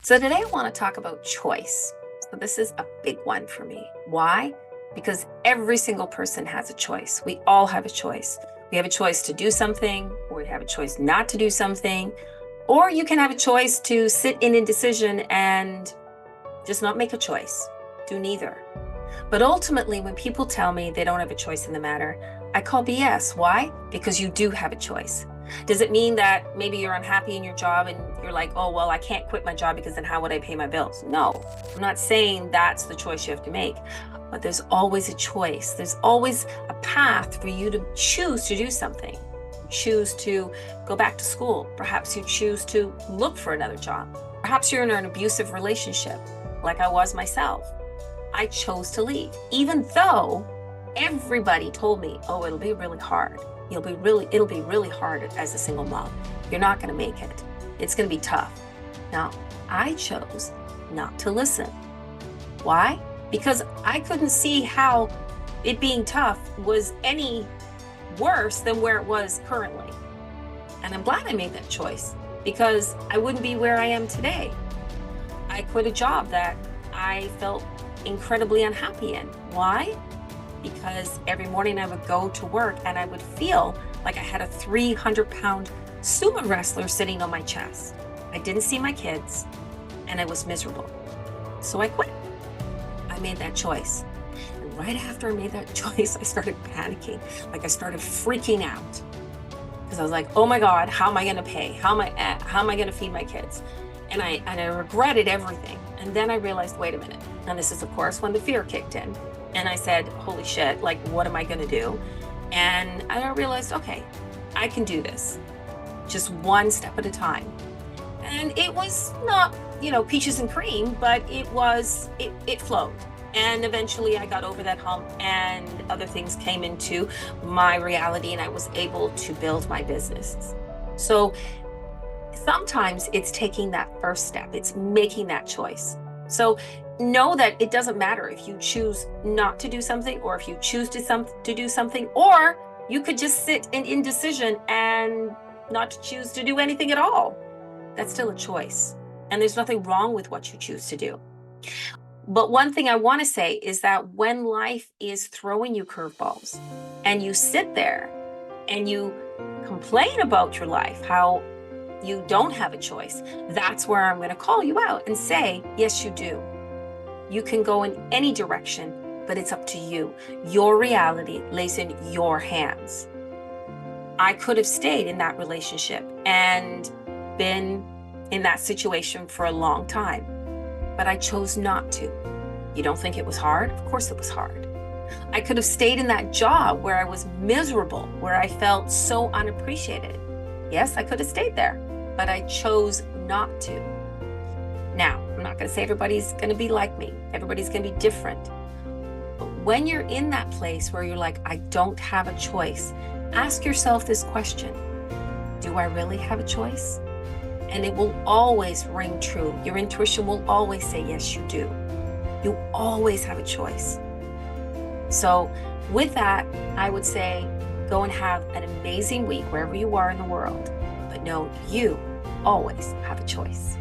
So today I want to talk about choice. So this is a big one for me. Why? Because every single person has a choice. We all have a choice. We have a choice to do something, or we have a choice not to do something, or you can have a choice to sit in indecision and just not make a choice. Do neither. But ultimately, when people tell me they don't have a choice in the matter, I call BS. Why? Because you do have a choice. Does it mean that maybe you're unhappy in your job and you're like, oh, well, I can't quit my job because then how would I pay my bills? No, I'm not saying that's the choice you have to make, but there's always a choice. There's always a path for you to choose to do something. Choose to go back to school. Perhaps you choose to look for another job. Perhaps you're in an abusive relationship, like I was myself. I chose to leave, even though everybody told me, oh, it'll be really hard. It'll be really hard as a single mom. You're not going to make it. It's going to be tough. Now, I chose not to listen. Why? Because I couldn't see how it being tough was any worse than where it was currently. And I'm glad I made that choice because I wouldn't be where I am today. I quit a job that I felt incredibly unhappy in. Why? Because every morning I would go to work and I would feel like I had a 300-pound sumo wrestler sitting on my chest. I didn't see my kids and I was miserable. So I quit. I made that choice. And right after I made that choice, I started panicking. Like I started freaking out because I was like, oh my God, how am I going to pay? How am I going to feed my kids? And I regretted everything. And then I realized, wait a minute. And this is, of course, when the fear kicked in. And I said, holy shit, like, what am I going to do? And I realized, okay, I can do this just one step at a time. And it was not, peaches and cream, but it flowed. And eventually I got over that hump and other things came into my reality and I was able to build my business. So sometimes it's taking that first step. It's making that choice. So know that it doesn't matter if you choose not to do something or if you choose to do something, or you could just sit in indecision and not choose to do anything at all. That's still a choice. And there's nothing wrong with what you choose to do. But one thing I want to say is that when life is throwing you curveballs and you sit there and you complain about your life, how you don't have a choice, that's where I'm going to call you out and say, yes, you do. You can go in any direction, but it's up to you. Your reality lays in your hands. I could have stayed in that relationship and been in that situation for a long time, but I chose not to. You don't think it was hard? Of course it was hard. I could have stayed in that job where I was miserable, where I felt so unappreciated. Yes, I could have stayed there, but I chose not to. Now, I'm not going to say everybody's going to be like me. Everybody's going to be different. But when you're in that place where you're like, I don't have a choice, ask yourself this question. Do I really have a choice? And it will always ring true. Your intuition will always say, yes, you do. You always have a choice. So with that, I would say, go and have an amazing week wherever you are in the world. But know you always have a choice.